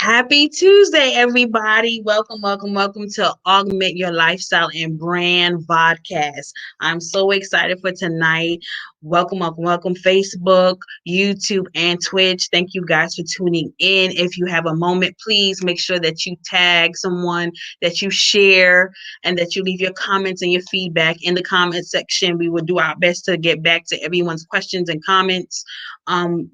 Happy Tuesday, everybody. Welcome to Augment Your Lifestyle and Brand Vodcast. I'm so excited for tonight. Welcome, Facebook, YouTube, and Twitch. Thank you guys for tuning in. If you have a moment, please make sure that you tag someone, that you share, and that you leave your comments and your feedback in the comment section. We will do our best to get back to everyone's questions and comments.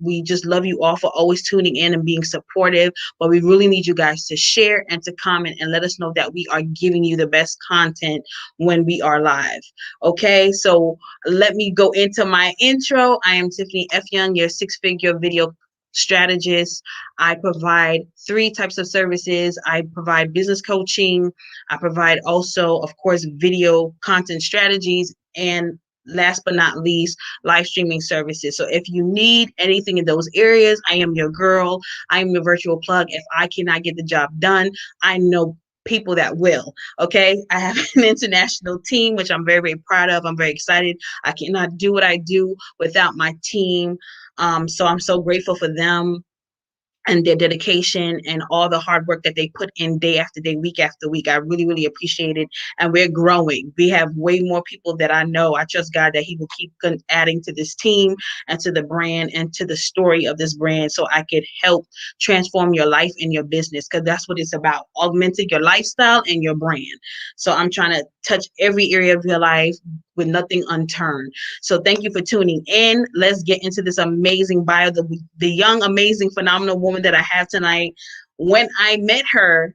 We just love you all for always tuning in and being supportive. But we really need you guys to share and to comment and let us know that we are giving you the best content when we are live. Okay, so let me go into my intro. I am Tiffany F. Young, your six-figure video strategist. I provide three types of services. I provide business coaching. I provide also, of course, video content strategies, and last but not least, live streaming services. So if you need anything in those areas, I am your girl. I am your virtual plug. If I cannot get the job done, I know people that will. Okay. I have an international team, which I'm very, very proud of. I'm very excited. I cannot do what I do without my team. So I'm so grateful for them and their dedication and all the hard work that they put in day after day, week after week. I really, really appreciate it. And we're growing. We have way more people that I know. I trust God that He will keep adding to this team and to the brand and to the story of this brand so I could help transform your life and your business, because that's what it's about, augmenting your lifestyle and your brand. So I'm trying to touch every area of your life with nothing unturned. So thank you for tuning in. Let's get into this amazing bio, the young, amazing, phenomenal woman that I have tonight. When I met her,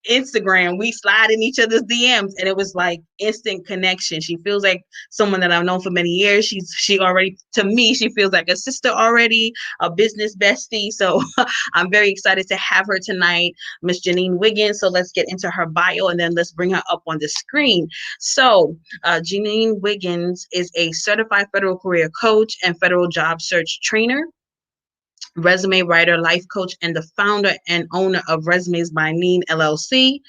Instagram, we slide in each other's DMs, and it was like instant connection. She feels like someone that I've known for many years. She already, to me, she feels like a sister already, a business bestie. So I'm very excited to have her tonight, Miss JANINE Wiggins. So let's get into her bio, and then let's bring her up on the screen. So JANINE Wiggins is a certified federal career coach and federal job search trainer, resume writer, life coach, and the founder and owner of Resumes by Neen LLC,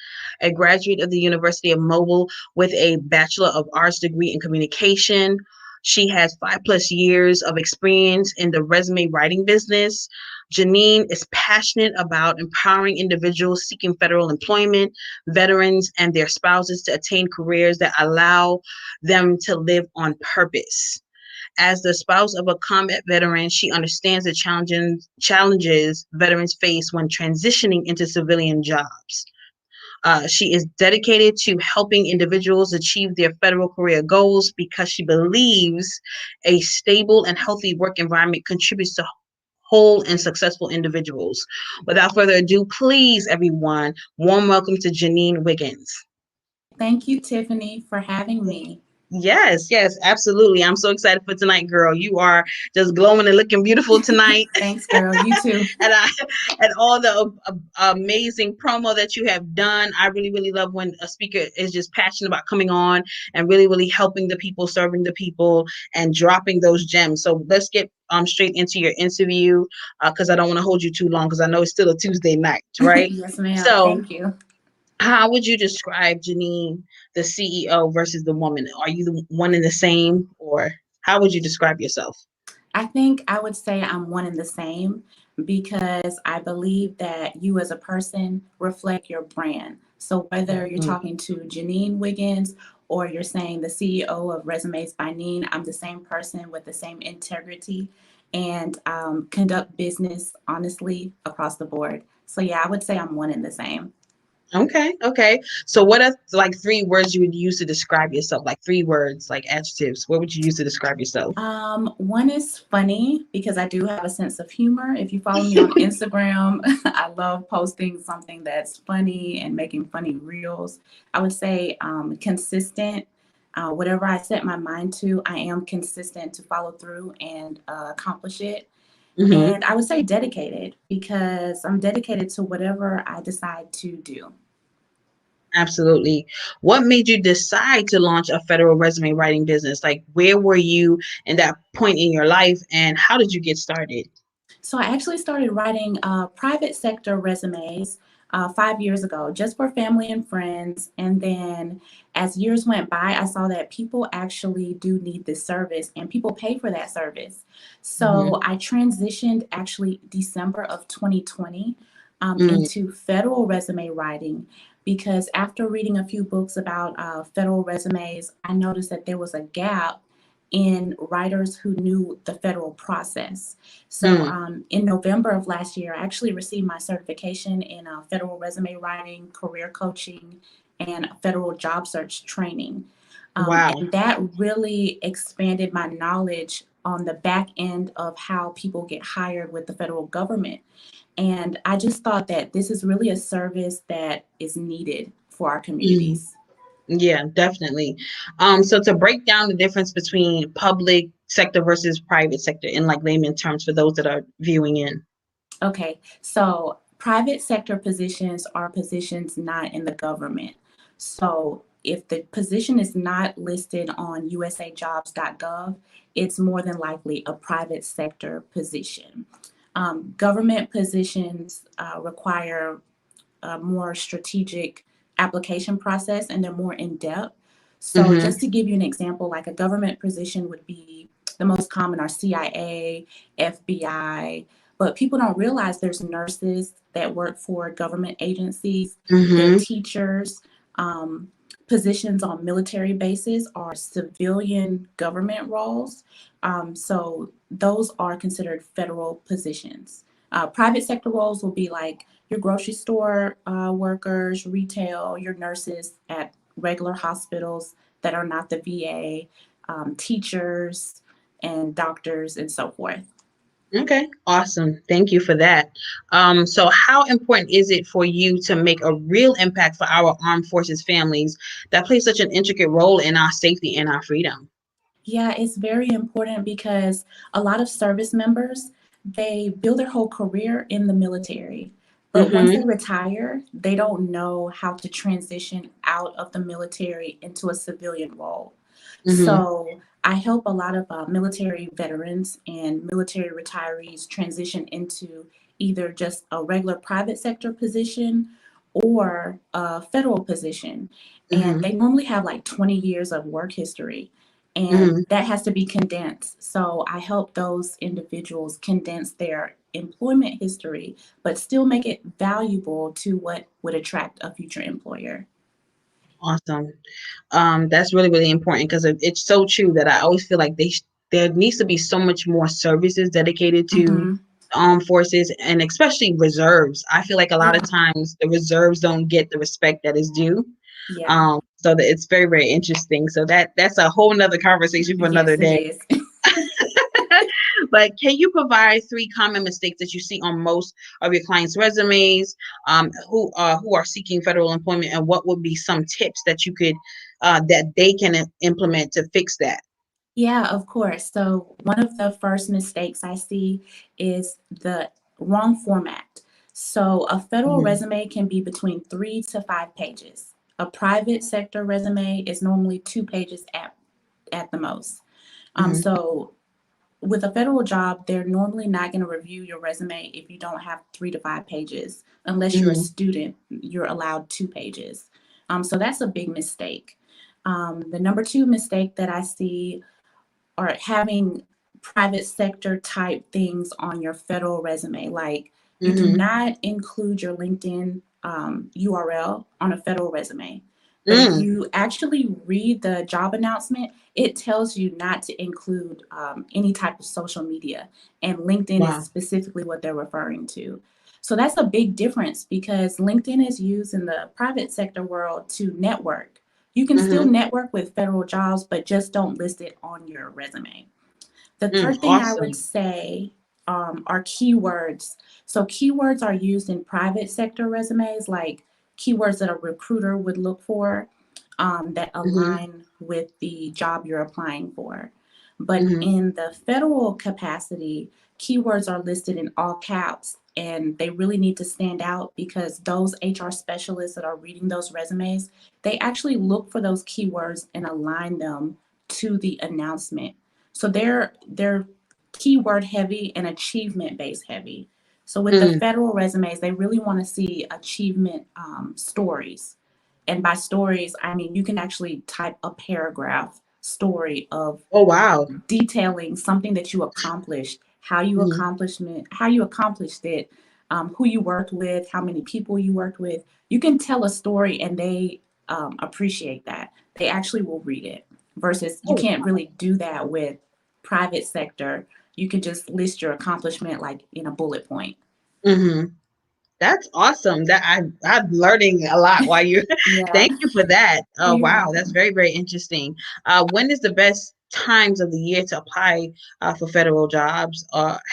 a graduate of the University of Mobile with a Bachelor of Arts degree in communication. She has 5+ years of experience in the resume writing business. JANINE is passionate about empowering individuals seeking federal employment, veterans, and their spouses to attain careers that allow them to live on purpose. As the spouse of a combat veteran, she understands the challenges veterans face when transitioning into civilian jobs. She is dedicated to helping individuals achieve their federal career goals because she believes a stable and healthy work environment contributes to whole and successful individuals. Without further ado, please, everyone, warm welcome to JANINE Wiggins. Thank you, Tiffany, for having me. Yes, absolutely. I'm so excited for tonight, girl. You are just glowing and looking beautiful tonight. Thanks, girl. You too. And all the amazing promo that you have done. I really, really love when a speaker is just passionate about coming on and really, really helping the people, serving the people, and dropping those gems. So let's get straight into your interview, because I don't want to hold you too long, because I know it's still a Tuesday night, right? Yes, ma'am. So thank you. how would you describe JANINE, the CEO, versus the woman? Are you the one and the same, or how would you describe yourself? I think I would say I'm one and the same because I believe that you as a person reflect your brand. So whether you're talking to JANINE Wiggins or you're saying the CEO of Resumes by Neen, I'm the same person with the same integrity and conduct business honestly across the board. So yeah, I would say I'm one and the same. Okay. So what are like three words you would use to describe yourself? Like three words, like adjectives. What would you use to describe yourself? One is funny because I do have a sense of humor. If you follow me on Instagram, I love posting something that's funny and making funny reels. I would say consistent. Whatever I set my mind to, I am consistent to follow through and accomplish it. Mm-hmm. And I would say dedicated because I'm dedicated to whatever I decide to do. Absolutely. What made you decide to launch a federal resume writing business? Like, where were you in that point in your life, and how did you get started? So I actually started writing private sector resumes 5 years ago, just for family and friends. And then as years went by, I saw that people actually do need this service and people pay for that service. Mm-hmm. So I transitioned actually December of 2020. Mm, into federal resume writing because after reading a few books about federal resumes, I noticed that there was a gap in writers who knew the federal process. So mm, in November of last year, I actually received my certification in federal resume writing, career coaching, and federal job search training. wow. And that really expanded my knowledge on the back end of how people get hired with the federal government. And I just thought that this is really a service that is needed for our Mm, communities. yeah, definitely. So to break down the difference between public sector versus private sector in like layman terms for those that are viewing in. Okay, so private sector positions are positions not in the government. So if the position is not listed on usajobs.gov, it's more than likely a private sector position. Government positions require a more strategic application process and they're more in depth. So, Mm-hmm. just to give you an example, like a government position would be the most common are CIA, FBI, but people don't realize there's nurses that work for government agencies, there are Mm-hmm. teachers, um, positions on military bases are civilian government roles. So, those are considered federal positions. Private sector roles will be like your grocery store workers, retail, your nurses at regular hospitals that are not the VA, teachers and doctors and so forth. Okay, awesome. Thank you for that. So how important is it for you to make a real impact for our armed forces families that play such an intricate role in our safety and our freedom? Yeah, it's very important because a lot of service members, they build their whole career in the military. But once they Mm-hmm. retire, they don't know how to transition out of the military into a civilian role. Mm-hmm. So I help a lot of military veterans and military retirees transition into either just a regular private sector position or a federal position. And Mm-hmm. they normally have like 20 years of work history and Mm-hmm. that has to be condensed. So I help those individuals condense their employment history, but still make it valuable to what would attract a future employer. Awesome. That's really, really important because it's so true that I always feel like there needs to be so much more services dedicated to Hmm. armed forces and especially reserves. I feel like a lot of Yeah, times the reserves don't get the respect that is due. yeah, So that it's very, very interesting. So that's a whole nother conversation for another yes, it day. is. But can you provide three common mistakes that you see on most of your clients' resumes, who are seeking federal employment, and what would be some tips that you could that they can implement to fix that? Yeah, of course. So, one of the first mistakes I see is the wrong format. So, a federal Mm-hmm. resume can be between 3 to 5 pages. A private sector resume is normally 2 pages at the most. Mm-hmm. So, with a federal job, they're normally not going to review your resume if you don't have 3 to 5 pages. Unless you're a Mm-hmm. student, you're allowed 2 pages. So, that's a big mistake. The number two mistake that I see or having private sector type things on your federal resume. Like you do Mm-hmm. not include your LinkedIn URL on a federal resume. But if Mm. you actually read the job announcement, it tells you not to include any type of social media. And LinkedIn is Wow. specifically what they're referring to. So that's a big difference because LinkedIn is used in the private sector world to network. You can still Mm-hmm. network with federal jobs, but just don't list it on your resume. The Mm. third thing I would Awesome. say are keywords. So, keywords are used in private sector resumes, like keywords that a recruiter would look for that Mm-hmm. align with the job you're applying for. But Mm-hmm. in the federal capacity, keywords are listed in all caps and they really need to stand out because those HR specialists that are reading those resumes, they actually look for those keywords and align them to the announcement. So they're keyword heavy and achievement based heavy. So with the Mm. federal resumes, they really want to see achievement stories. And by stories, I mean you can actually type a paragraph story of Oh wow. detailing something that you accomplished, how you accomplished it, who you worked with, how many people you worked with. You can tell a story and they appreciate that. They actually will read it versus you Oh, can't really do that with private sector. You can just list your accomplishment like in a bullet point. mm-hmm. That's awesome. I'm learning a lot while you. Yeah, Thank you for that. Oh you're wow, that's welcome. very very interesting. When is the best times of the year to apply for federal jobs?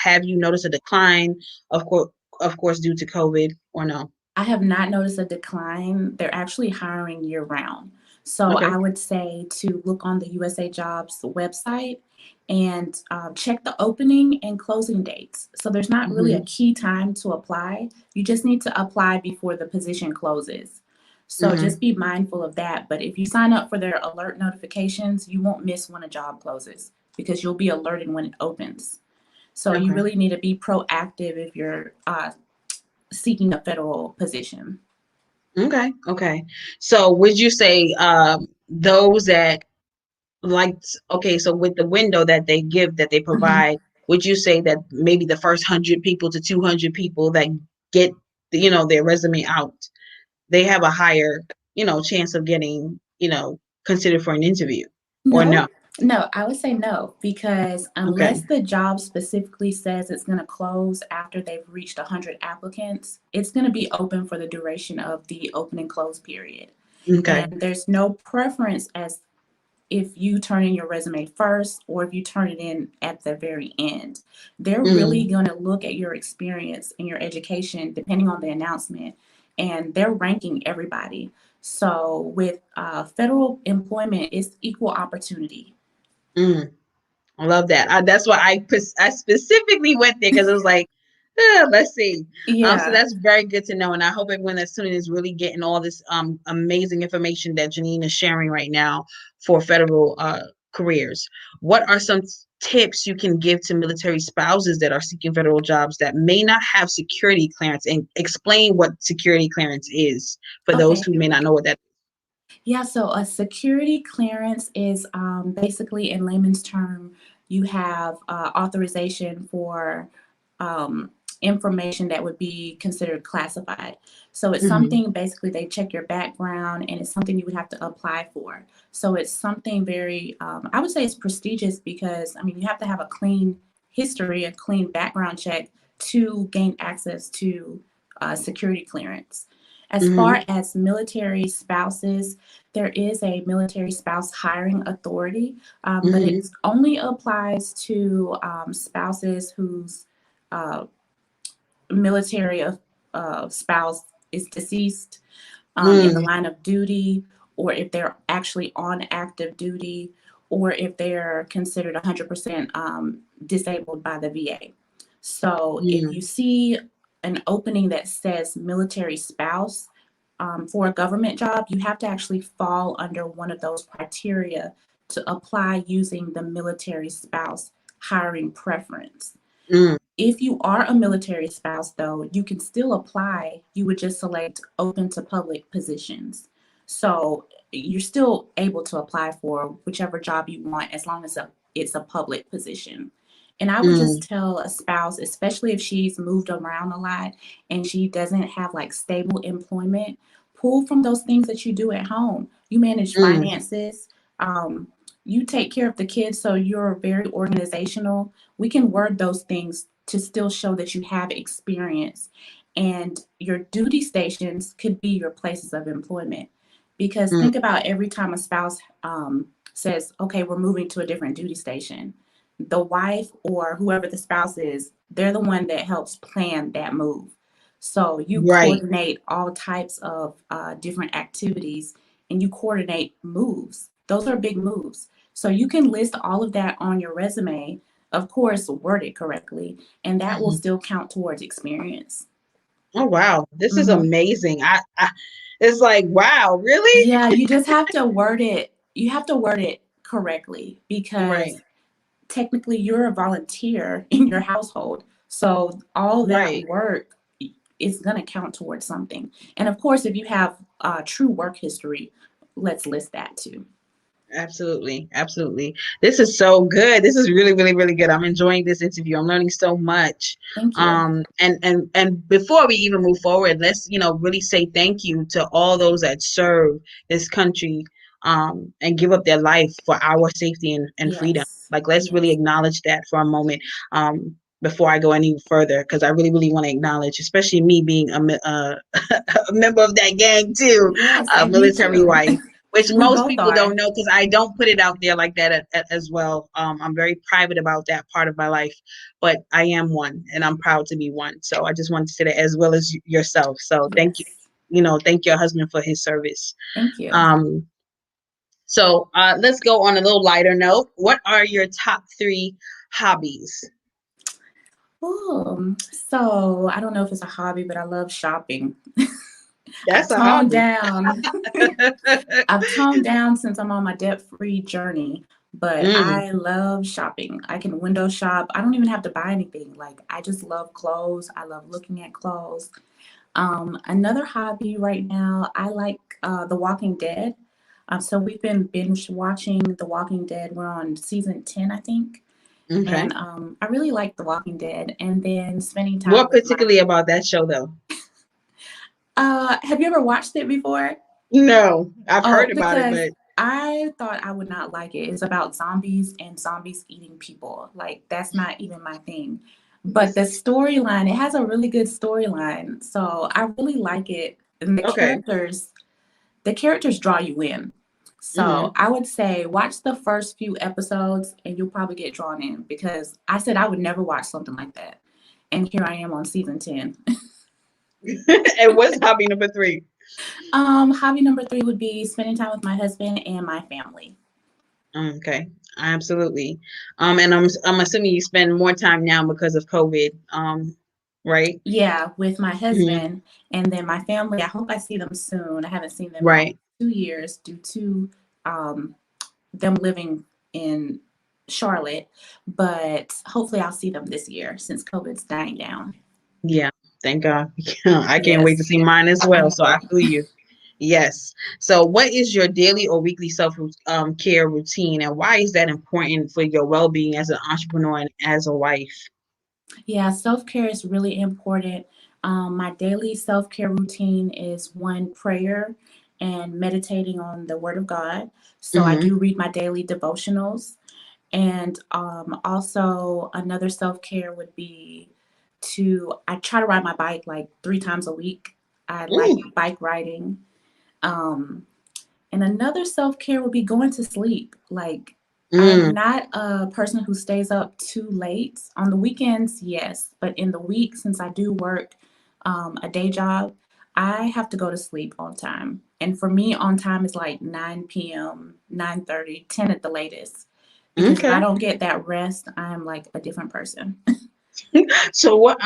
Have you noticed a decline? Of course, due to COVID, or no? I have not noticed a decline. They're actually hiring year round. So Okay. I would say to look on the USA Jobs website and check the opening and closing dates. So there's not really a Mm-hmm. key time to apply. You just need to apply before the position closes. So just Mm-hmm. be mindful of that. But if you sign up for their alert notifications, you won't miss when a job closes because you'll be alerted when it opens. So you Okay. really need to be proactive if you're seeking a federal position. Okay. Okay. So would you say those that like okay, so with the window that they give that they Mhm. provide, would you say that maybe the first 100 people to 200 people that get their resume out, they have a higher chance of getting considered for an interview, or no? No, no, I would say no, because Okay. unless the job specifically says it's going to close after they've reached 100 applicants, it's going to be open for the duration of the open and close period. And Okay. there's no preference as if you turn in your resume first or if you turn it in at the very end. They're really Mm, going to look at your experience and your education depending on the announcement, and they're ranking everybody. So with federal employment, it's equal opportunity. mm. I love that. That's why I specifically went there because it was like, let's see. So Yeah. that's very good to know, and I hope everyone that's tuning is really getting all this amazing information that Janine is sharing right now for federal careers. What are some tips you can give to military spouses that are seeking federal jobs that may not have security clearance, and explain what security clearance is for those Okay. who may not know what that Yeah, so a security clearance is basically, in layman's term, you have authorization for um, information that would be considered classified. So it's is. Hmm. something basically they check your background and it's something you would have to apply for. So it's something very, I would say it's prestigious because, I mean, you have to have a clean history, a clean background check to gain access to security clearance. As Hmm. far as military spouses, there is a military spouse hiring authority, but Hmm. it only applies to spouses whose uh, military spouse is deceased in the Mm, line of duty, or if they're actually on active duty, or if they're considered 100% disabled by the VA. So if you mm, see an opening that says military spouse for a government job, you have to actually fall under one of those criteria to apply using the military spouse hiring preference. mm, If you are a military spouse, though, you can still apply. You would just select open to public positions. So you're still able to apply for whichever job you want as long as it's a public position. And I would just mm, tell a spouse, especially if she's moved around a lot and she doesn't have like stable employment, pull from those things that you do at home. You manage mm, finances, um, you take care of the kids, so you're very organizational. We can word those things to still show that you have experience. And your duty stations could be your places of employment. Because mm, think about every time a spouse says, okay, we're moving to a different duty station, the wife or whoever the spouse is, they're the one that helps plan that move. So you right. coordinate all types of different activities and you coordinate moves. Those are big moves. So you can list all of that on your resume, of course, word it correctly, and that will Mhm. still count towards experience. Oh wow, this is Hmm. amazing. It's like wow, really? Yeah, you just have to word it. You have to word it correctly Right, because technically you're a volunteer in your household. So all that right. work is going to count towards something. And of course, if you have true work history, let's list that too. Absolutely, absolutely. This is so good. This is really, really, really good. I'm enjoying this interview. I'm learning so much. Thank you. And before we even move forward, let's really say thank you to all those that serve this country, and give up their life for our safety and freedom. Yes. Like, let's really Yes. acknowledge that for a moment. Before I go any further, because I really, really want to acknowledge, especially me being a member of that gang too, Yes, a and me military too. wife, which We most both people are. don't know because I don't put it out there like that as well. I'm very private about that part of my life, but I am one, and I'm proud to be one. So I just wanted to say that, as well as yourself. So thank you. Yes. Thank your husband for his service. Thank you. Um, so let's go on a little lighter note. What are your top three hobbies? So I don't know if it's a hobby, but I love shopping. I've That's a toned hobby. down. I've toned down since I'm on my debt-free journey, but Mm, I love shopping. I can window shop. I don't even have to buy anything. Like, I just love clothes. I love looking at clothes. Another hobby right now, I like The Walking Dead. So we've been binge watching The Walking Dead. We're on season 10, I think. okay. And I really like The Walking Dead. And then spending time What with my. particularly about that show, though? Have you ever watched it before? No, I've Oh, heard about it, because but I thought I would not like it. It's about zombies and zombies eating people. Like, that's not even my thing. But the storyline, it has a really good storyline. So I really like it. And okay. the characters draw you in. So Hmm. I would say watch the first few episodes and you'll probably get drawn in because I said I would never watch something like that. And here I am on season 10. And what's hobby number three? Hobby number three would be spending time with my husband and my family. Okay, absolutely. And I'm assuming you spend more time now because of COVID. Right? Yeah, with my Hmm. husband and then my family. I hope I see them soon. I haven't seen them in almost Right. 2 years due to um, them living in Charlotte, but hopefully I'll see them this year since COVID's dying down. Yeah. Thank God. I can't wait to Yes, see mine as I well. So I know. feel you. Yes. So, what is your daily or weekly self care routine, and why is that important for your well being as an entrepreneur and as a wife? Yeah, self care is really important. My daily self care routine is one prayer and meditating on the Word of God. So I Hmm. do read my daily devotionals. And also, another self care would be I try to ride my bike like 3 times a week. I like Mm, bike riding. Um, and another self care would be going to sleep. Like, I'm mm, not a person who stays up too late. On the weekends, yes. But in the week, since I do work a day job, I have to go to sleep on time. And for me, on time is like 9 p.m., 9:30, 10 at the latest. Because if I okay. don't get that rest, I'm like a different person. So what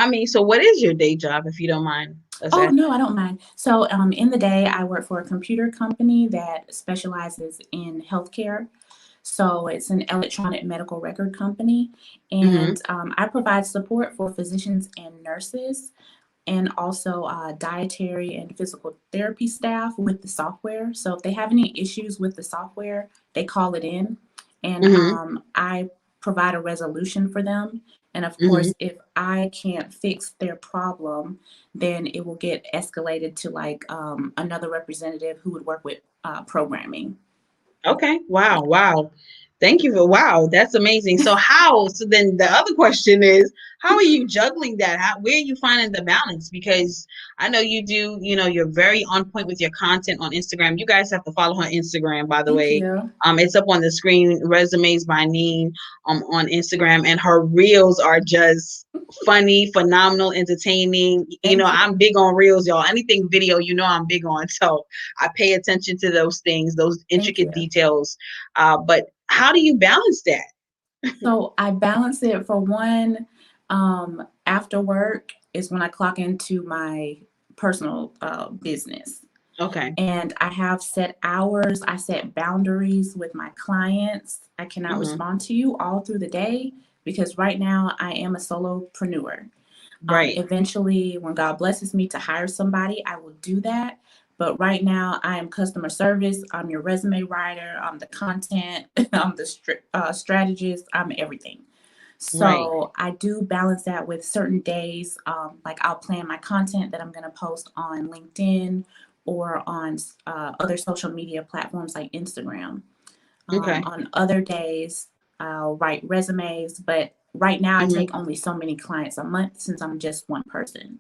is your day job, if you don't mind us Oh, asking? no, I don't mind. So, in the day, I work for a computer company that specializes in healthcare. So it's an electronic medical record company, Hmm. and I provide support for physicians and nurses, and also dietary and physical therapy staff with the software. So if they have any issues with the software, they call it in, and Hmm. I provide a resolution for them. And of Hmm. course, if I can't fix their problem, then it will get escalated to like another representative who would work with programming. Okay. Yeah. Wow. Wow. Thank you for wow. That's amazing. So then the other question is, how are you juggling that? Where are you finding the balance? Because I know you do, you're very on point with your content on Instagram. You guys have to follow her Instagram, by the Thank way. you. It's up on the screen, Resumes by Neen, on Instagram, and her reels are just funny, phenomenal, entertaining. Thank you. I'm big on reels, y'all. Anything video, I'm big on. So I pay attention to those things, those Thank intricate you. details. But how do you balance that? So I balance it for one, after work is when I clock into my personal business. Okay. And I have set hours, I set boundaries with my clients. I cannot Hmm. respond to you all through the day because right now I am a solopreneur. Right. Eventually, when God blesses me to hire somebody, I will do that. But right now, I am customer service. I'm your resume writer. I'm the content. I'm the strategist. I'm everything. Right. So I do balance that with certain days. Like I'll plan my content that I'm going to post on LinkedIn or on other social media platforms like Instagram. Okay. On other days, I'll write resumes. But right now, I Hmm. take only so many clients a month since I'm just one person.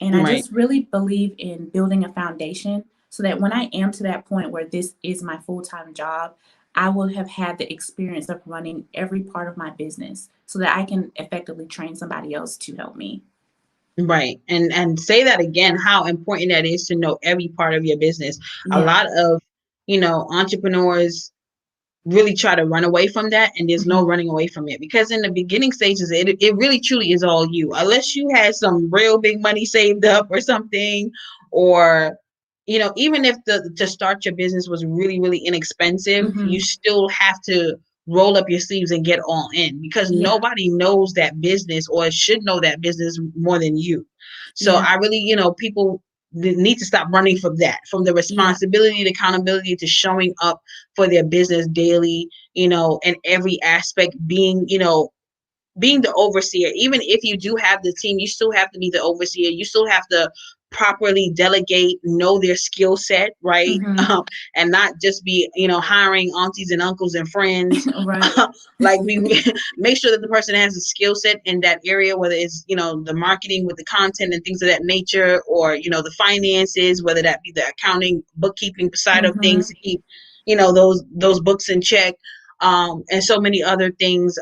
And I Right. just really believe in building a foundation so that when I am to that point where this is my full time job, I will have had the experience of running every part of my business so that I can effectively train somebody else to help me. Right. And say that again, how important that is to know every part of your business. A Yeah. lot of, entrepreneurs really try to run away from that, and there's no Hmm. running away from it, because in the beginning stages it really truly is all you, unless you had some real big money saved up or something, or even if the to start your business was really really inexpensive, you Hmm. still have to roll up your sleeves and get all in, because Yeah. nobody knows that business or should know that business more than you. So Yeah. I really, people need to stop running from that, from the Yeah. responsibility, the accountability, to showing up for their business daily, in every aspect, being the overseer. Even if you do have the team, you still have to be the overseer. You still have to properly delegate, know their skill set, right? Hmm. And not just be, hiring aunties and uncles and friends. Right. Like, we make sure that the person has a skill set in that area, whether it's, the marketing with the content and things of that nature, or, the finances, whether that be the accounting, bookkeeping side of things, Hmm. to keep, those books in check, and so many other things,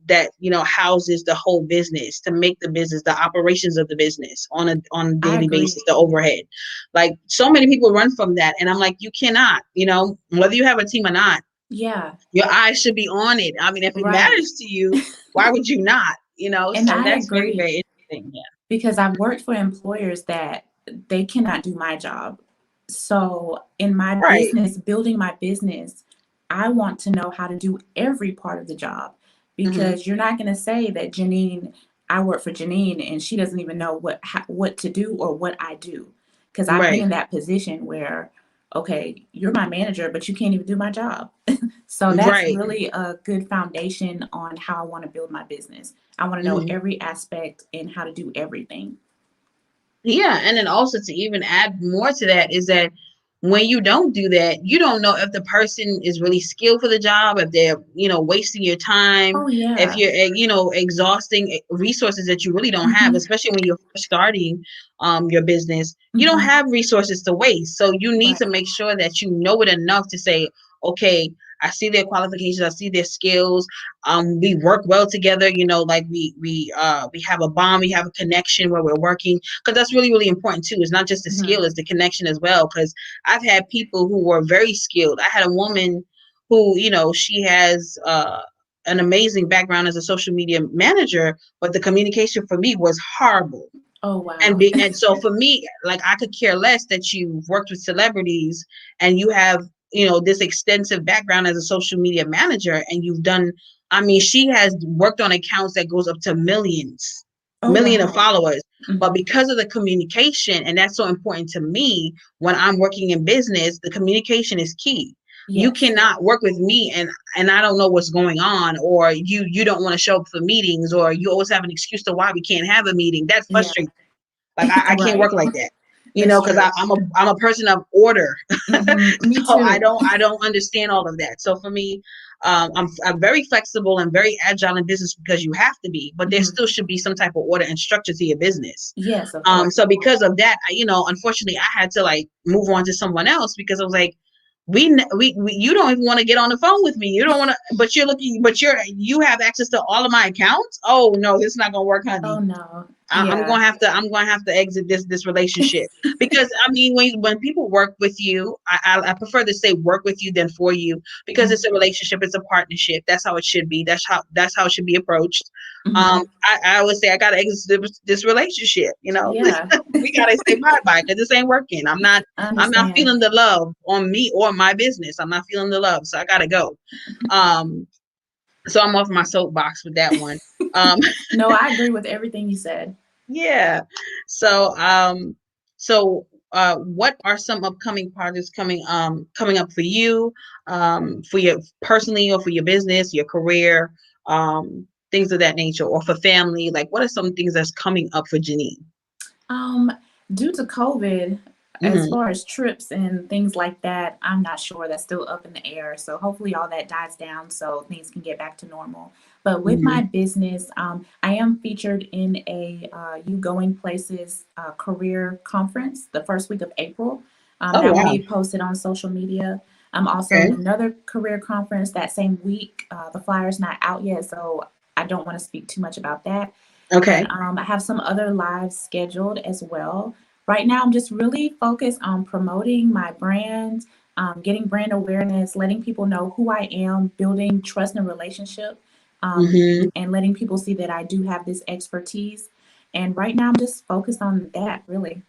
that houses the whole business, to make the business, the operations of the business on a I daily agree. basis, the overhead. Like, so many people run from that, and I'm like, you cannot, whether you have a team or not, Yeah. your eyes should be on it. I mean, if it Right. matters to you, why would you not? And So I that's very agree. very interesting. Yeah. Because I've worked for employers that they cannot do my job. So, in my Right. business, building my business, I want to know how to do every part of the job Hmm. because you're not going to say that Janine, I work for Janine and she doesn't even know what to do or what I do. Because I've been Right. in that position where, okay, you're my manager, but you can't even do my job. So that's Right. really a good foundation on how I want to build my business. I want to know Hmm. every aspect and how to do everything. Yeah, and then also, to even add more to that, is that when you don't do that, you don't know if the person is really skilled for the job, if they're, wasting your time, Oh if yeah. you're, exhausting resources that you really don't have, Mhm. especially when you're first starting your business. You don't Mhm. have resources to waste. So you need to Right. make sure that you know it enough to say, okay, I see their qualifications, I see their skills. We work well together, like we have a bond, we have a connection where we're working, because that's really really important too. It's not just the skill, Mhm. it's the connection as well, because I've had people who were very skilled. I had a woman who, she has an amazing background as a social media manager, but the communication for me was horrible. Oh and wow. be, and so for me, like, I could care less that you've worked with celebrities and you have, this extensive background as a social media manager, and you've done, I mean, she has worked on accounts that goes up to millions, Oh million of wow. followers. But Mhm. because of the communication, and that's so important to me when I'm working in business, the communication is key. You Yes. cannot work with me and I don't know what's going on, or you don't want to show up for meetings, or you always have an excuse to why we can't have a meeting. That Yeah. frustrates. Like, I can't Right. work like that, That's because true. I'm a person of order. Me So I too. don't understand all of that. So for me, I'm very flexible and very agile in business, because you have to be, but there Mhm. still should be some type of order and structure to your business. Yes, of course. So because of that, unfortunately, I had to, like, move on to someone else, because I was like, we you don't even want to get on the phone with me. You don't want to, but you have access to all of my accounts. Oh no, this is not gonna work, Oh honey. no. I'm Yeah. gonna have to exit this relationship, because I mean, when people work with you, I prefer to say work with you than for you, because it's a Mhm. relationship, it's a partnership. That's how it should be. That's how it should be approached. Mhm. I always say I gotta exit this relationship. Yeah. We gotta say bye bye, because this ain't working. I I'm not understand. feeling the love on me or my business. I'm not feeling the love, so I gotta go. Um, so I'm off my soapbox with that one. Um, No, I agree with everything you said. Yeah. So, so what are some upcoming projects coming up for you, for your personally or for your business, your career, things of that nature, or for family? Like, what are some things that's coming up for Janine? Um, Due to COVID, as Mm-hmm. far as trips and things like that, I'm not sure. That's still up in the air. So hopefully all that dies down so things can get back to normal. But with my Mm-hmm. business, I am featured in a You Going Places career conference the first week of April. Oh That will wow. be posted on social media. I'm also in Okay. another career conference that same week. The flyer's not out yet, so I don't want to speak too much about that. And Okay. I have some other lives scheduled as well. Right now, I'm just really focused on promoting my brand, getting brand awareness, letting people know who I am, building trust and relationship, Mm-hmm. and letting people see that I do have this expertise. And right now, I'm just focused on that, really.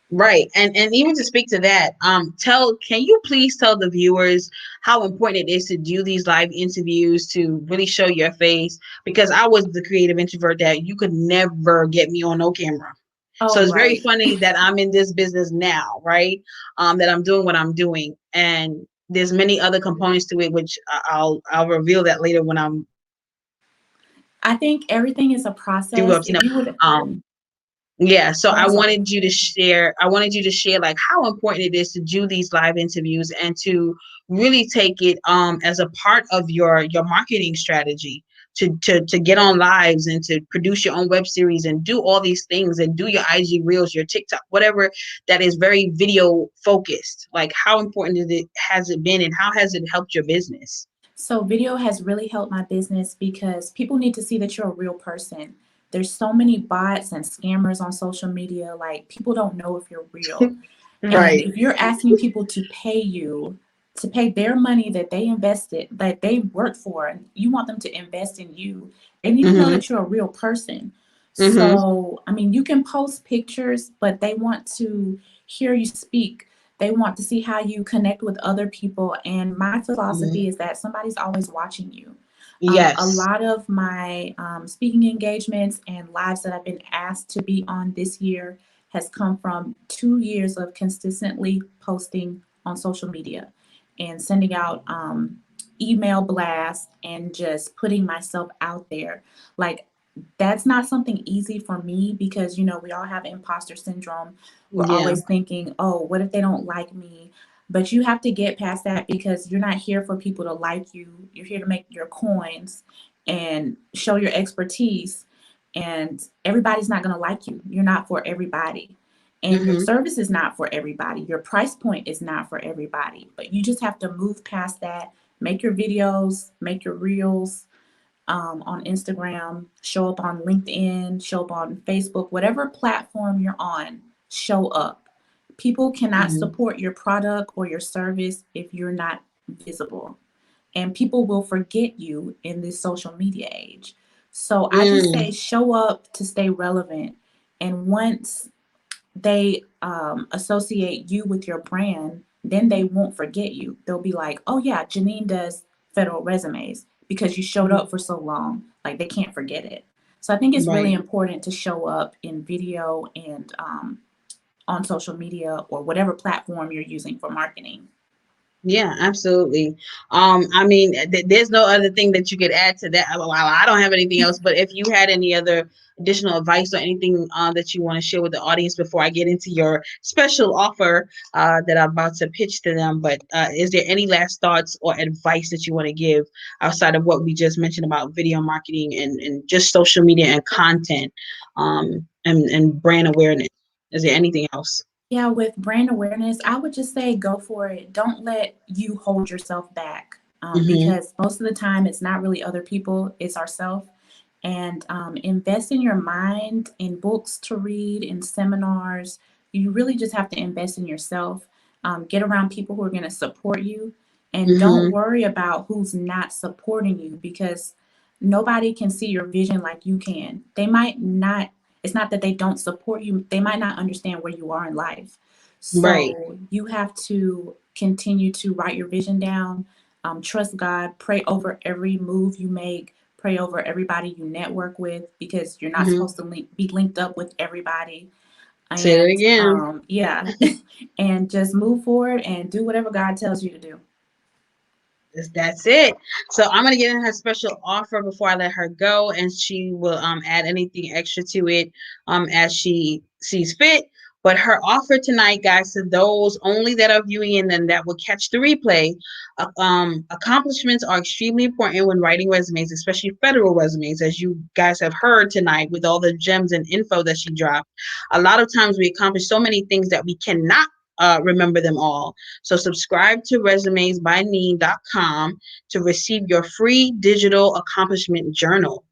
Right. And even to speak to that, can you please tell the viewers how important it is to do these live interviews to really show your face? Because I was the creative introvert that you could never get me on no camera. So Oh, it's very right. funny that I'm in this business now, right? That I'm doing what I'm doing. And there's many other components to it, which I'll reveal that later when I'm I think everything is a do process. up, If you would, yeah, so oh, I'm sorry. I wanted you to share like how important it is to do these live interviews and to really take it as a part of your marketing strategy to get on lives and to produce your own web series and do all these things and do your IG reels, your TikTok, whatever that is very video focused. Like how important has it been and how has it helped your business? So, video has really helped my business because people need to see that you're a real person. There's so many bots and scammers on social media. Like, people don't know if you're real. And Right. if you're asking people to pay you, to pay their money that they invested, that they worked for, and you want them to invest in you, they need to know Mm-hmm. that you're a real person. Mm-hmm. So, I mean, you can post pictures, but they want to hear you speak. They want to see how you connect with other people. And my Mm-hmm. philosophy is that somebody's always watching you. A Yes. lot of my speaking engagements and lives that I've been asked to be on this year has come from 2 years of consistently posting on social media and sending out email blasts and just putting myself out there. Like, that's not something easy for me because, we all have imposter syndrome. We're Yeah. always thinking, oh, what if they don't like me? But you have to get past that because you're not here for people to like you. You're here to make your coins and show your expertise. And everybody's not going to like you. You're not for everybody. And your Mm-hmm. service is not for everybody. Your price point is not for everybody. But you just have to move past that. Make your videos, make your reels, on Instagram, show up on LinkedIn, show up on Facebook, whatever platform you're on, show up. People cannot Mm-hmm. support your product or your service if you're not visible. And people will forget you in this social media age. So I just say Mm. show up to stay relevant. And once they associate you with your brand, then they won't forget you. They'll be like, oh, yeah, Janine does federal resumes because you showed Mhm. up for so long. Like, they can't forget it. So I think it's really Right. important to show up in video and on social media or whatever platform you're using for marketing. Yeah, absolutely. I mean, there's no other thing that you could add to that. Well, I don't have anything else, but if you had any other additional advice or anything that you want to share with the audience before I get into your special offer that I'm about to pitch to them, but is there any last thoughts or advice that you want to give outside of what we just mentioned about video marketing and just social media and content and brand awareness? Is there anything else? Yeah, with brand awareness, I would just say go for it. Don't let you hold yourself back Mm-hmm. because most of the time it's not really other people, it's ourselves. And invest in your mind, in books to read, in seminars. You really just have to invest in yourself. Get around people who are going to support you. And don't Mm-hmm. worry about who's not supporting you because nobody can see your vision like you can. They might not, it's not that they don't support you, they might not understand where you are in life. Right. So you have to continue to write your vision down, trust God, pray over every move you make, pray over everybody you network with because you're not Mm-hmm. supposed to be linked up with everybody. Say it and again. yeah, and just move forward and do whatever God tells you to do. That's it. So I'm gonna get in her special offer before I let her go, and she will add anything extra to it as she sees fit. But her offer tonight, guys, to those only that are viewing and then that will catch the replay, accomplishments are extremely important when writing resumes, especially federal resumes, as you guys have heard tonight with all the gems and info that she dropped. A lot of times we accomplish so many things that we cannot remember them all. So subscribe to resumesbyNeen.com to receive your free digital accomplishment journal.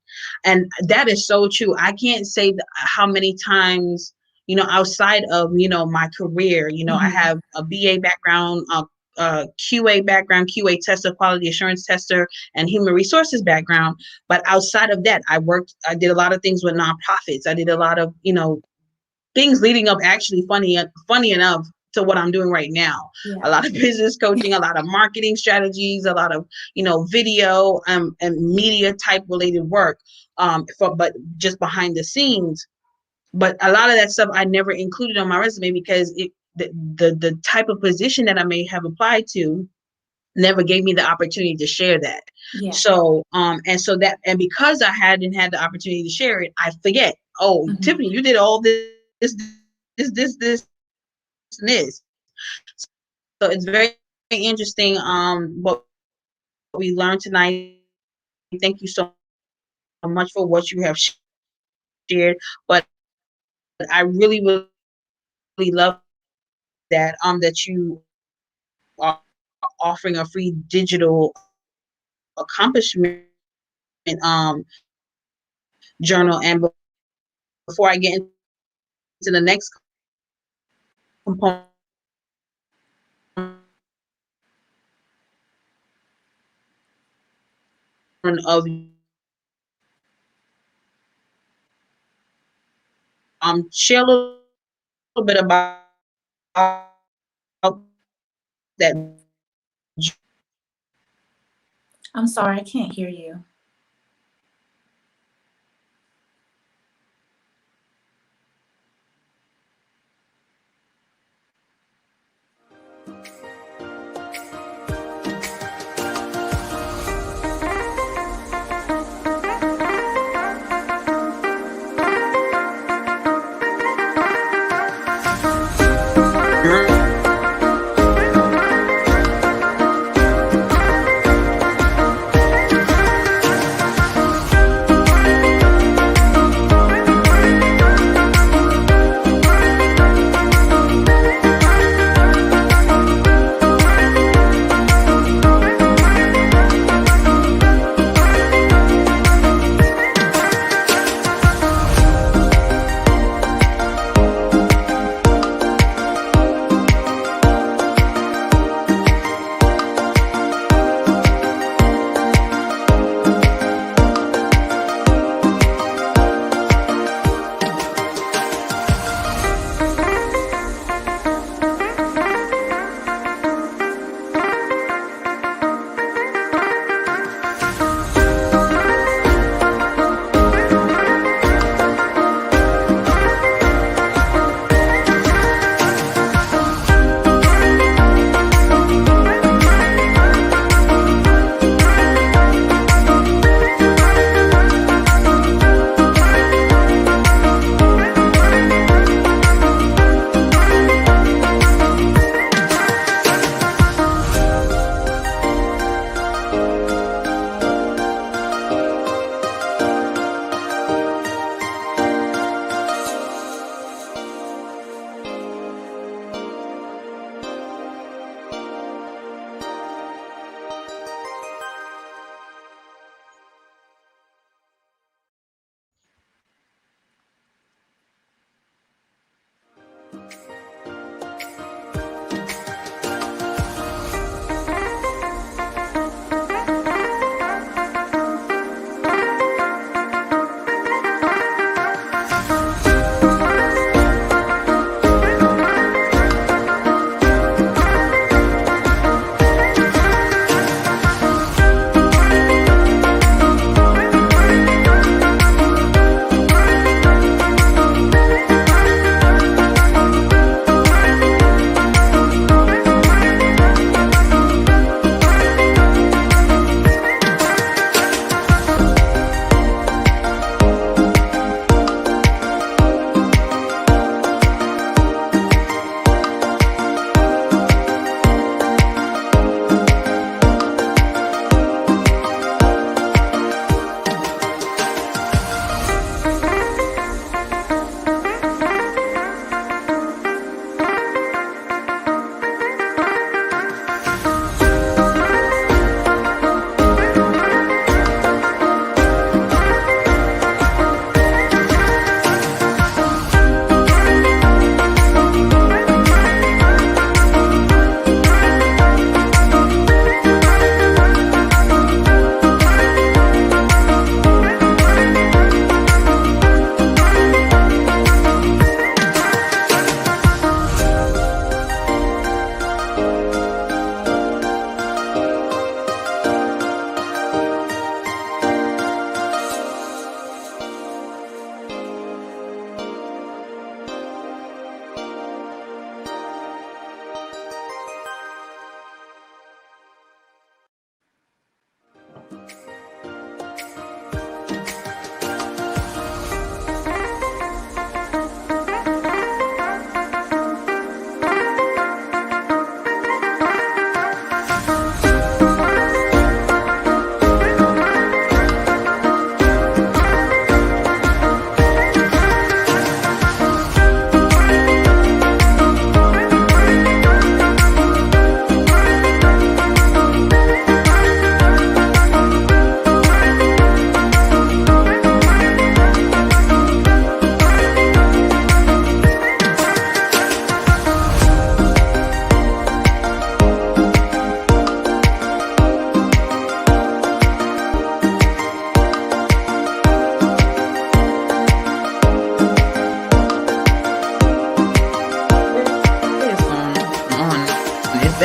And that is so true. I can't say how many times, outside of, my career, I Hmm. have a BA background, QA background, QA tester, quality assurance tester, and human resources background. But outside of that, I did a lot of things with nonprofits. I did a lot of, things leading up actually funny enough to what I'm doing right now. A Yeah. lot of business coaching, a lot of marketing strategies, a lot of video and media type related work but just behind the scenes. But a lot of that stuff I never included on my resume because the type of position that I may have applied to never gave me the opportunity to share that. Yeah. So because I hadn't had the opportunity to share it, I forget. Oh, Hmm. Tiffany, you did all this, and this. So it's very interesting. What we learned tonight. Thank you so much for what you have shared. But I really would love that that you that you are offering a free digital accomplishment journal. And before I get into the next component of share a little bit about that I'm sorry, I can't hear you.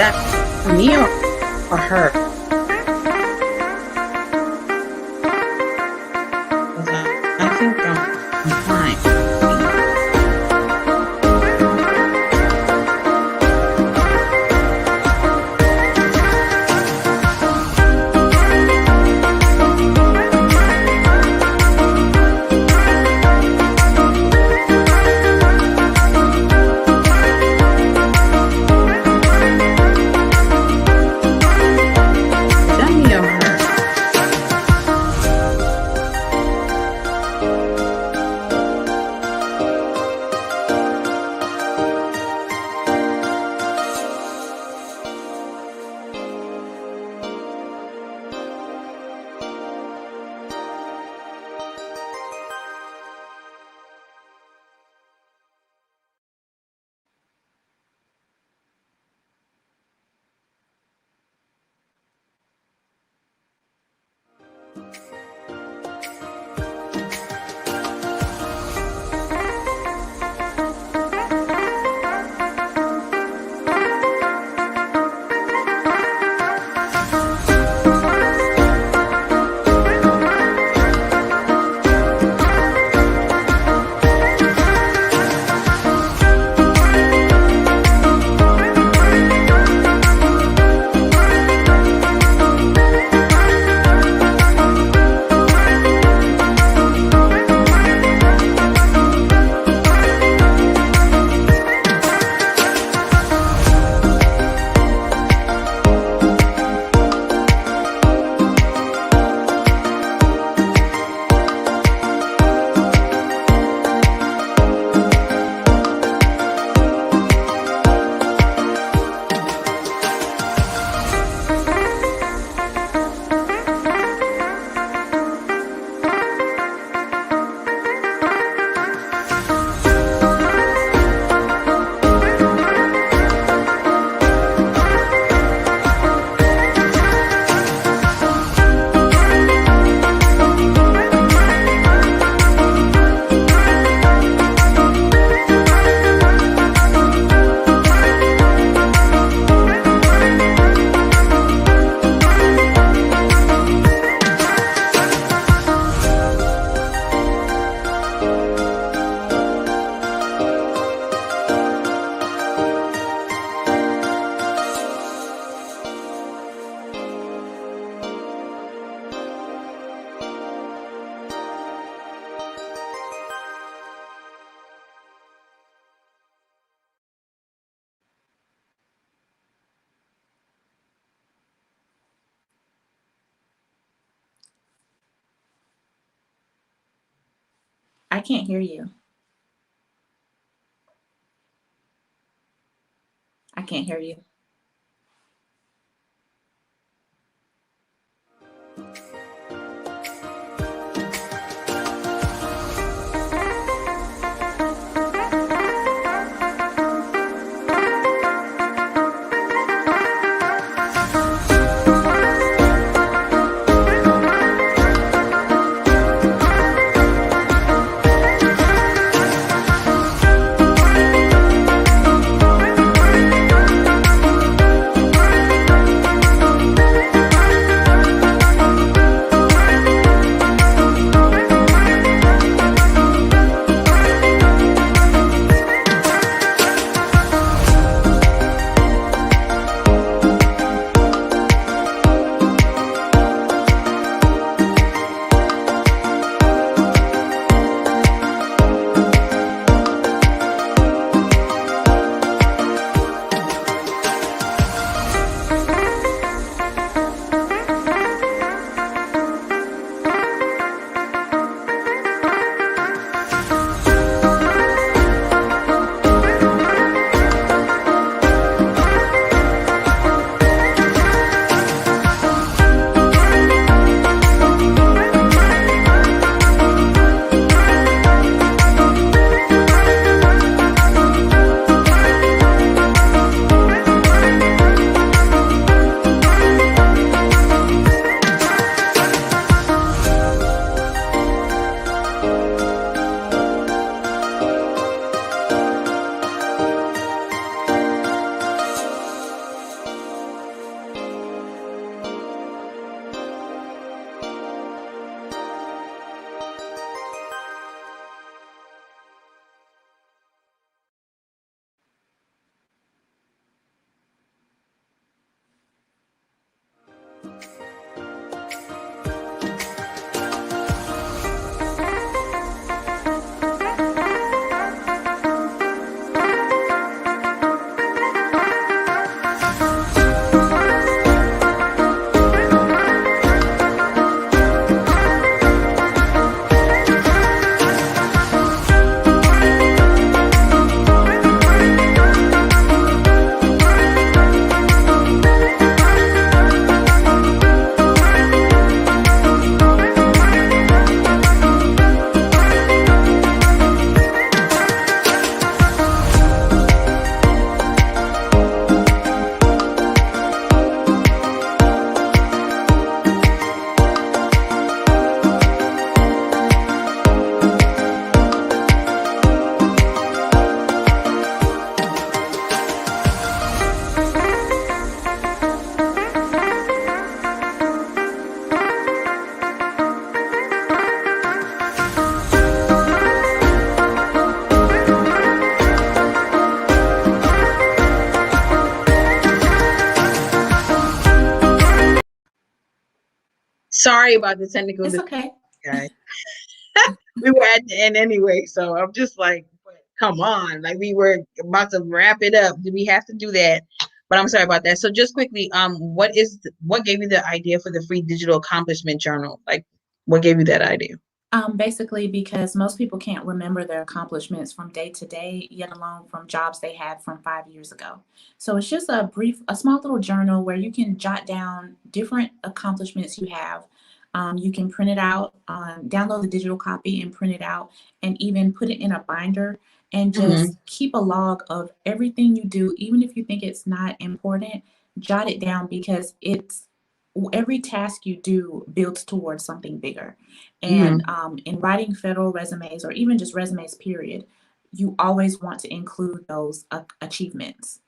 that me or her? 'Cause I think I'm fine. Is that me or her? I can't hear you. I can't hear you. Sorry about the technical It's difficulties, okay. guys. We were at the end anyway, so I'm just like, come on, like we were about to wrap it up. Do we have to do that? But I'm sorry about that. So just quickly, what gave you the idea for the free digital accomplishment journal? Like, what gave you that idea? Basically, because most people can't remember their accomplishments from day to day, yet alone from jobs they had from 5 years ago. So it's just a small little journal where you can jot down different accomplishments you have. You can print it out, download the digital copy and print it out, and even put it in a binder and Mm-hmm. just keep a log of everything you do, even if you think it's not important. Jot it down because it's every task you do builds towards something bigger. And Mm-hmm. in writing federal resumes or even just resumes, period, you always want to include those achievements.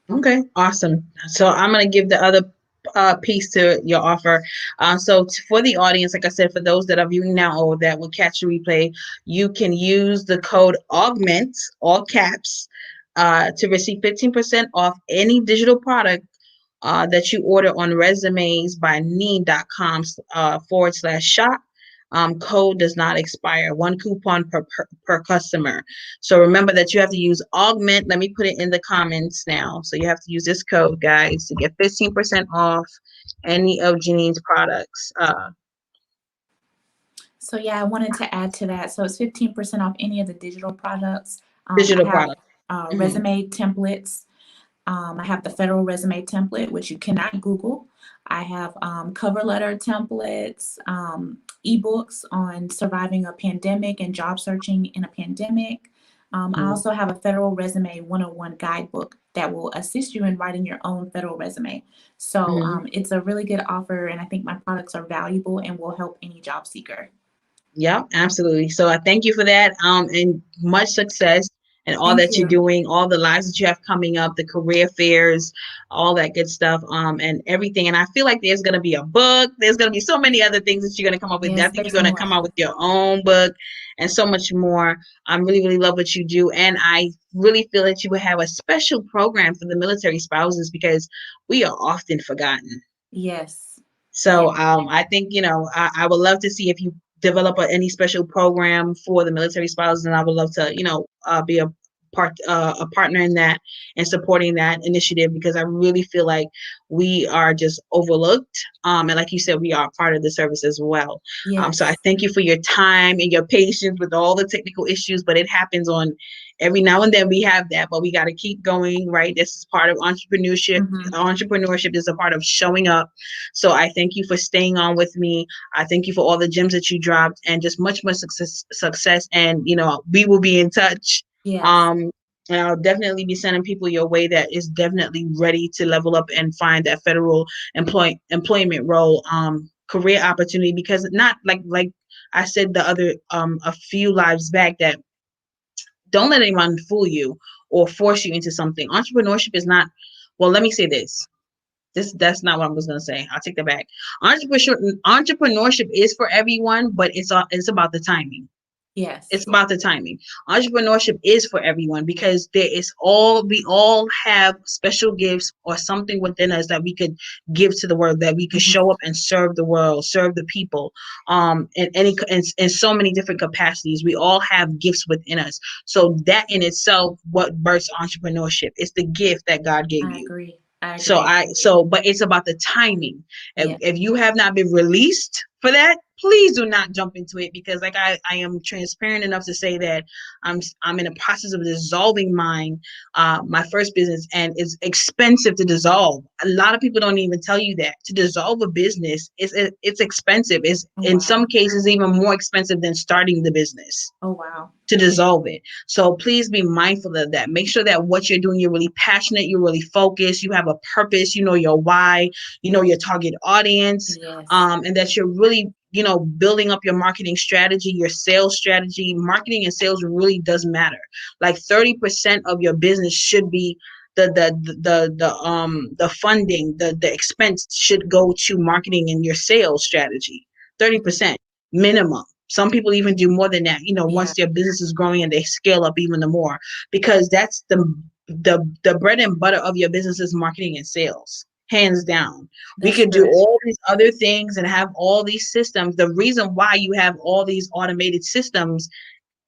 Okay, awesome. So I'm gonna give the other piece to your offer. For the audience, like I said, for those that are viewing now or that will catch the replay, you can use the code AUGMENT, all caps, to receive 15% off any digital product that you order on resumes by need.com /shop. Code does not expire. One coupon per customer. So remember that you have to use Augment. Let me put it in the comments now. So you have to use this code, guys, to get 15% off any of Janine's products. So yeah, I wanted to add to that. So it's 15% off any of the digital products. Digital I have products. Mm-hmm. resume templates. I have the federal resume template, which you cannot Google. I have cover letter templates, ebooks on surviving a pandemic and job searching in a pandemic. I Mm-hmm. also have a federal resume 101 guidebook that will assist you in writing your own federal resume. So Mm-hmm. it's a really good offer, and I think my products are valuable and will help any job seeker. Yeah, absolutely. So I thank you for that. And much success and all Thank that you're you. doing, all the lives that you have coming up, the career fairs, all that good stuff, and everything. And I feel like there's gonna be a book. There's gonna be so many other things that you're gonna come up with. I Yes, think there's you're gonna come more. out with your own book and so much more. I really, really love what you do, and I really feel that you would have a special program for the military spouses because we are often forgotten. Yes. Yeah. So I think I would love to see if you develop any special program for the military spouses, and I would love to be a partner in that and supporting that initiative because I really feel like we are just overlooked. And like you said, we are part of the service as well. So I Yes. thank you for your time and your patience with all the technical issues, but it happens on every now and then we have that, but we got to keep going, right? This is part of entrepreneurship. Hmm. Entrepreneurship is a part of showing up. So I thank you for staying on with me. I thank you for all the gems that you dropped and just much success. And we will be in touch. Yes. Um, and I'll definitely be sending people your way that is definitely ready to level up and find that federal employment role, career opportunity. Because not like I said the other a few lives back, that don't let anyone fool you or force you into something. Entrepreneurship is not. Well, let me say this. That's not what I was gonna say. I'll take that back. Entrepreneurship is for everyone, but it's about the timing. Yes. It's about the timing. Entrepreneurship is for everyone because we all have special gifts or something within us that we could give to the world, that we could Hmm. show up and serve the world, serve the people, in so many different capacities. We all have gifts within us. So that in itself, what births entrepreneurship, it's the gift that God gave I you. agree. I So agree. but it's about the timing. Yeah. If you have not been released for that, please do not jump into it because like I am transparent enough to say that I'm in the process of dissolving my first business, and it's expensive to dissolve. A lot of people don't even tell you that to dissolve a business it's expensive. It's Oh in wow. some cases even more expensive than starting the business Oh wow. to dissolve it. So please be mindful of that. Make sure that what you're doing, you're really passionate, you're really focused, you have a purpose, you know your why, you know your target audience, Yes. and that you're really, building up your marketing strategy, your sales strategy. Marketing and sales really does matter. Like 30% of your business should be the funding, the expense should go to marketing and your sales strategy. 30% minimum. Some people even do more than that, Yeah. once their business is growing and they scale up even more, because that's the bread and butter of your business is marketing and sales. hands down. We That's could do true. all these other things and have all these systems. The reason why you have all these automated systems,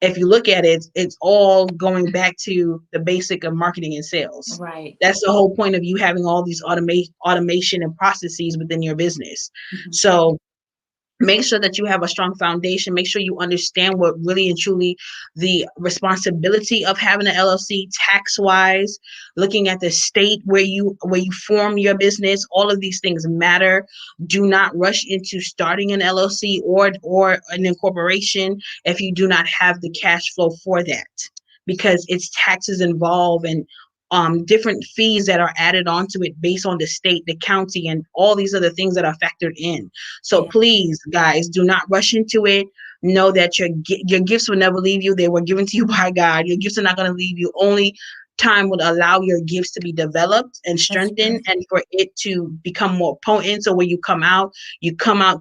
if you look at it, it's all going back to the basic of marketing and sales. Right. That's the whole point of you having all these automation and processes within your business. Hmm. So make sure that you have a strong foundation. Make sure you understand what really and truly the responsibility of having an LLC tax wise, looking at the state where you form your business. All of these things matter. Do not rush into starting an LLC or an incorporation if you do not have the cash flow for that, because it's taxes involved and different fees that are added onto it based on the state, the county, and all these other things that are factored in. So Yeah. please, guys, do not rush into it. Know that your gifts will never leave you. They were given to you by God. Your gifts are not going to leave you. Only time would allow your gifts to be developed and That's true. strengthened, and for it to become more potent. So when you come out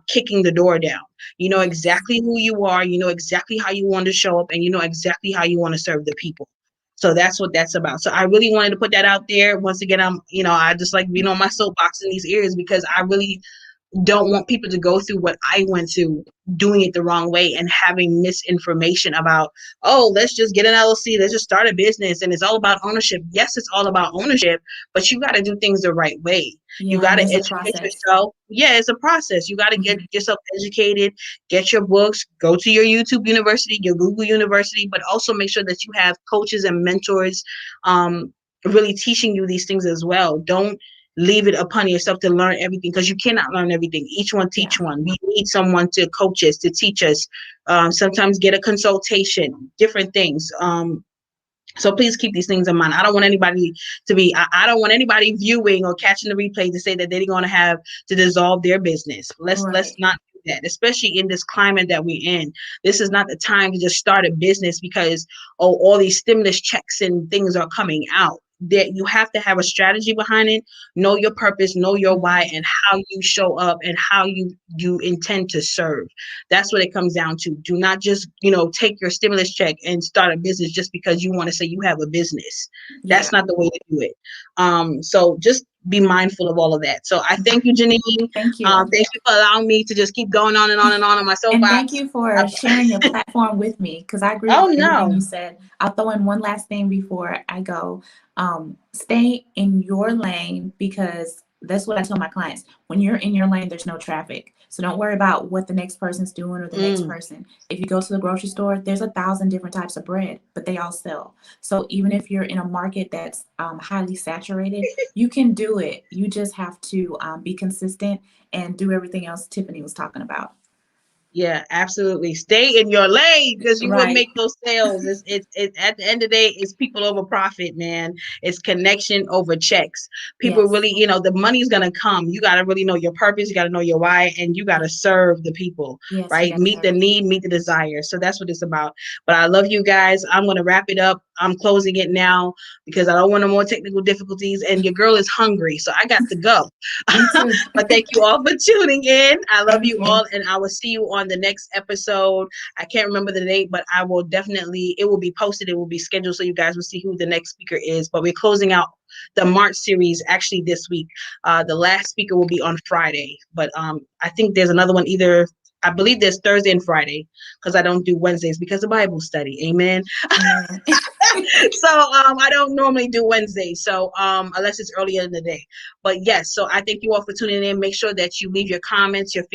kicking the door down. You know Yes. exactly who you are. You know exactly how you want to show up, and you know exactly how you want to serve the people. So that's what that's about. So I really wanted to put that out there. Once again, I just like being on my soapbox in these areas, because I really don't want people to go through what I went through, doing it the wrong way and having misinformation about, oh, let's just get an LLC, let's just start a business, and it's all about ownership. Yes, it's all about ownership, but you got to do things the right way. You Yeah, got and to there's a educate process. yourself. Yeah, it's a process. You got to get Hmm. yourself educated, get your books, go to your YouTube university, your Google university, but also make sure that you have coaches and mentors um, really teaching you these things as well. Don't leave it upon yourself to learn everything, because you cannot learn everything. Each one Yeah. teach one. We need someone to coach us, to teach us. Sometimes get a consultation, different things. So please keep these things in mind. I don't want anybody I don't want anybody viewing or catching the replay to say that they're going to have to dissolve their business. Let's Right. not do that, especially in this climate that we're in. This is not the time to just start a business because, oh, all these stimulus checks and things are coming out. That you have to have a strategy behind it, know your purpose, know your why, Hmm. and how you show up and how you intend to serve. That's what it comes down to. Do not just, take your stimulus check and start a business just because you want to say you have a business. That's Yeah. not the way to do it. So just be mindful of all of that. So I thank you, Janine. Thank you. Thank you for allowing me to just keep going on and on and on my And thank soapbox. you for sharing your platform with me, because I agree Oh with everything no. you said. I'll throw in one last thing before I go. Stay in your lane, because that's what I tell my clients. When you're in your lane, there's no traffic. So don't worry about what the next person's doing or the next Mm, person. If you go to the grocery store, there's 1,000 different types of bread, but they all sell. So even if you're in a market that's highly saturated, you can do it. You just have to be consistent and do everything else Tiffany was talking about. yeah, absolutely. Stay in your lane, because you will Right. make those sales. It's at the end of the day, it's people over profit, man. It's connection over checks. People Yes. really, the money's gonna come. You gotta really know your purpose, you gotta know your why, and you gotta Yes. serve the people, Yes, you right? got to Meet the serve. need, meet the desire. So that's what it's about. But I love you guys. I'm gonna wrap it up. I'm closing it now because I don't want no more technical difficulties. And your girl is hungry, so I got to go. Me too. But thank you all for tuning in. I love Thank you you. all, and I will see you on the next episode. I can't remember the date, but I will definitely, it will be posted, it will be scheduled, so you guys will see who the next speaker is. But we're closing out the March series actually this week. The last speaker will be on Friday, but I think there's another one either. I believe there's Thursday and Friday, because I don't do Wednesdays because of Bible study. Amen. Amen. So I don't normally do Wednesday, so unless it's earlier in the day. But yes, so I thank you all for tuning in. Make sure that you leave your comments, your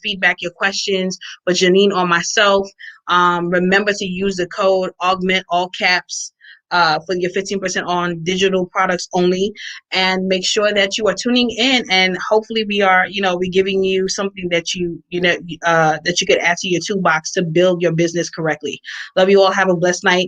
feedback, your questions for Janine or myself. Remember to use the code augment, all caps, for your 15% on digital products only. And make sure that you are tuning in, and hopefully we're giving you something that that you could add to your toolbox to build your business correctly. Love you all. Have a blessed night.